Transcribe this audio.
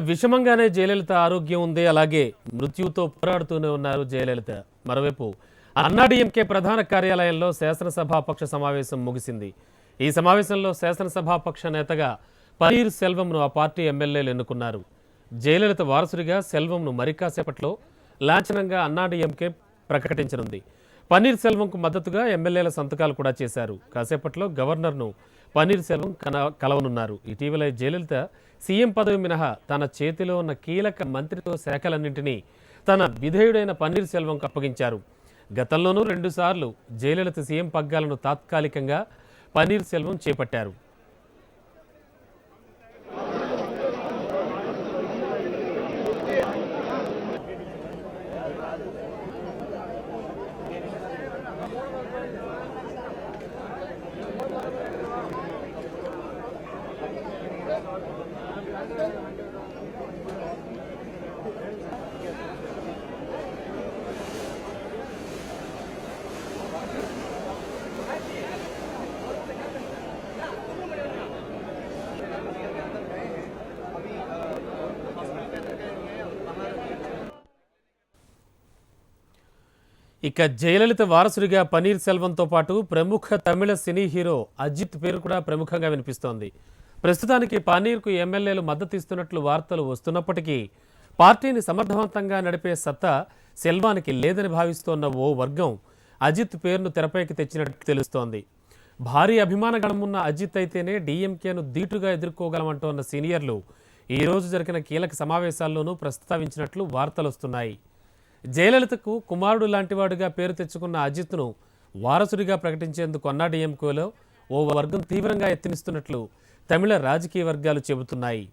విషమంగానే జయలలిత ఆరోగ్యం ఉంది. అలాగే మృత్యువుతో పోరాడుతూనే ఉన్నారు జయలలిత. మరోవైపు అన్నాడీఎంకే ప్రధాన కార్యాలయంలో శాసనసభాపక్ష సమావేశం ముగిసింది. ఈ సమావేశంలో శాసనసభాపక్ష నేతగా పన్నీర్ సెల్వంను ఆ పార్టీ ఎమ్మెల్యేలు ఎన్నుకున్నారు. జయలలిత వారసుడిగా సెల్వంను మరికాసేపట్లో లాంఛనంగా అన్నాడీఎంకే ప్రకటించనుంది. పన్నీర్ సెల్వంకు మద్దతుగా ఎమ్మెల్యేల సంతకాలు కూడా చేశారు. కాసేపట్లో గవర్నర్ను పన్నీర్ సెల్వం కలవనున్నారు. ఇటీవల జయలలిత సీఎం పదవి మినహా తన చేతిలో ఉన్న కీలక మంత్రిత్వ శాఖలన్నింటినీ తన విధేయుడైన పన్నీర్ సెల్వంకు అప్పగించారు. గతంలోనూ 2 సార్లు జయలలిత సీఎం పగ్గాలను తాత్కాలికంగా పన్నీర్ సెల్వం చేపట్టారు. ఇక జయలలిత వారసుడిగా పన్నీర్ సెల్వంతో పాటు ప్రముఖ తమిళ సినీ హీరో అజిత్ పేరు కూడా ప్రముఖంగా వినిపిస్తోంది. ప్రస్తుతానికి పన్నీర్కు ఎమ్మెల్యేలు మద్దతు ఇస్తున్నట్లు వార్తలు వస్తున్నప్పటికీ పార్టీని సమర్థవంతంగా నడిపే సత్తా సెల్వానికి లేదని భావిస్తోన్న ఓ వర్గం అజిత్ పేరును తెరపైకి తెచ్చినట్టు తెలుస్తోంది. భారీ అభిమాన గణమున్న అజిత్ అయితేనే డీఎంకేను ధీటుగా ఎదుర్కోగలమంటోన్న సీనియర్లు ఈ రోజు జరిగిన కీలక సమావేశాల్లోనూ ప్రస్తావించినట్లు వార్తలు వస్తున్నాయి. జయలలితకు కుమారుడు లాంటివాడుగా పేరు తెచ్చుకున్న అజిత్ను వారసుడిగా ప్రకటించేందుకు అన్నాడీఎంకేలో ఓ వర్గం తీవ్రంగా యత్నిస్తున్నట్లు తమిళ రాజకీయ వర్గాలు చెబుతున్నాయి.